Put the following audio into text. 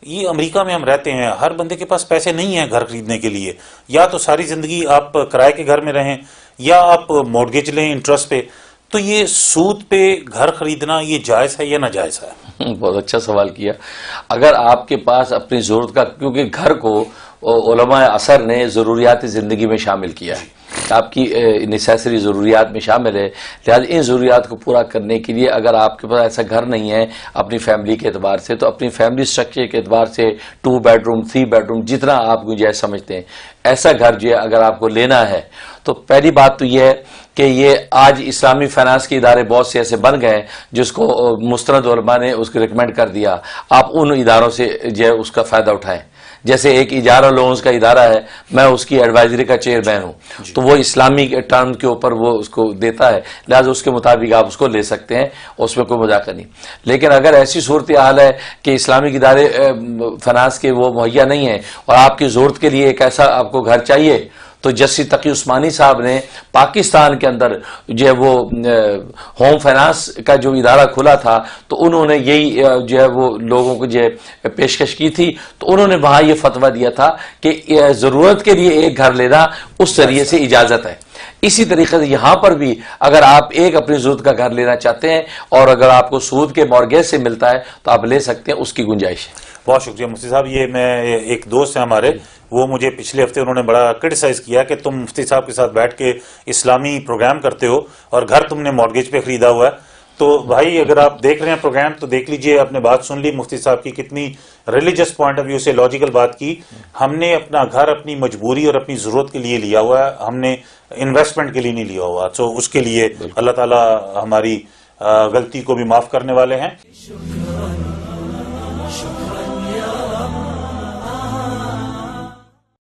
یہ امریکہ میں ہم رہتے ہیں، ہر بندے کے پاس پیسے نہیں ہیں گھر خریدنے کے لیے، یا تو ساری زندگی آپ کرائے کے گھر میں رہیں یا آپ مورگیج لیں انٹرسٹ پہ. تو یہ سود پہ گھر خریدنا یہ جائز ہے یا ناجائز ہے؟ بہت اچھا سوال کیا. اگر آپ کے پاس اپنی ضرورت کا، کیونکہ گھر کو علماء عصر نے ضروریات زندگی میں شامل کیا ہے، آپ کی نیسیسری ضروریات میں شامل ہے، لہٰذا ان ضروریات کو پورا کرنے کے لیے اگر آپ کے پاس ایسا گھر نہیں ہے اپنی فیملی کے اعتبار سے، تو اپنی فیملی اسٹرکچر کے اعتبار سے 2 بیڈ روم 3 بیڈ روم جتنا آپ گنجائش سمجھتے ہیں ایسا گھر جو ہے اگر آپ کو لینا ہے، تو پہلی بات تو یہ ہے کہ یہ آج اسلامی فائنانس کے ادارے بہت سے ایسے بن گئے جس کو مستند علماء نے اس کو ریکمینڈ کر دیا، آپ ان اداروں سے جو ہے اس کا فائدہ اٹھائیں. جیسے ایک اجارہ لونز کا ادارہ ہے، میں اس کی ایڈوائزری کا چیئرمین ہوں، تو وہ اسلامی ٹرم کے اوپر وہ اس کو دیتا ہے، لہٰذا اس کے مطابق آپ اس کو لے سکتے ہیں، اس میں کوئی مذاکرہ نہیں. لیکن اگر ایسی صورتحال ہے کہ اسلامک ادارے فائنانس کے وہ مہیا نہیں ہیں اور آپ کی ضرورت کے لیے ایک ایسا آپ کو گھر چاہیے، تو جسٹس تقی عثمانی صاحب نے پاکستان کے اندر جو ہے وہ ہوم فائنانس کا جو ادارہ کھلا تھا، تو انہوں نے یہی جو ہے وہ لوگوں کو جو پیشکش کی تھی، تو انہوں نے وہاں یہ فتویٰ دیا تھا کہ ضرورت کے لیے ایک گھر لینا اس ذریعے سے اجازت ہے. اسی طریقے سے یہاں پر بھی اگر آپ ایک اپنی ضرورت کا گھر لینا چاہتے ہیں اور اگر آپ کو سود کے مورگیج سے ملتا ہے تو آپ لے سکتے ہیں، اس کی گنجائش ہے. بہت شکریہ مفتی صاحب. یہ میں ایک دوست ہیں ہمارے، وہ مجھے پچھلے ہفتے انہوں نے بڑا کرٹیسائز کیا کہ تم مفتی صاحب کے ساتھ بیٹھ کے اسلامی پروگرام کرتے ہو اور گھر تم نے مارگیج پہ خریدا ہوا ہے. تو بھائی اگر آپ دیکھ رہے ہیں پروگرام تو دیکھ لیجئے، آپ نے بات سن لی مفتی صاحب کی، کتنی ریلیجس پوائنٹ آف ویو سے لاجیکل بات کی. ہم نے اپنا گھر اپنی مجبوری اور اپنی ضرورت کے لیے لیا ہوا ہے، ہم نے انویسٹمنٹ کے لیے نہیں لیا ہوا. تو اس کے لیے اللہ تعالیٰ ہماری غلطی کو بھی معاف کرنے والے ہیں.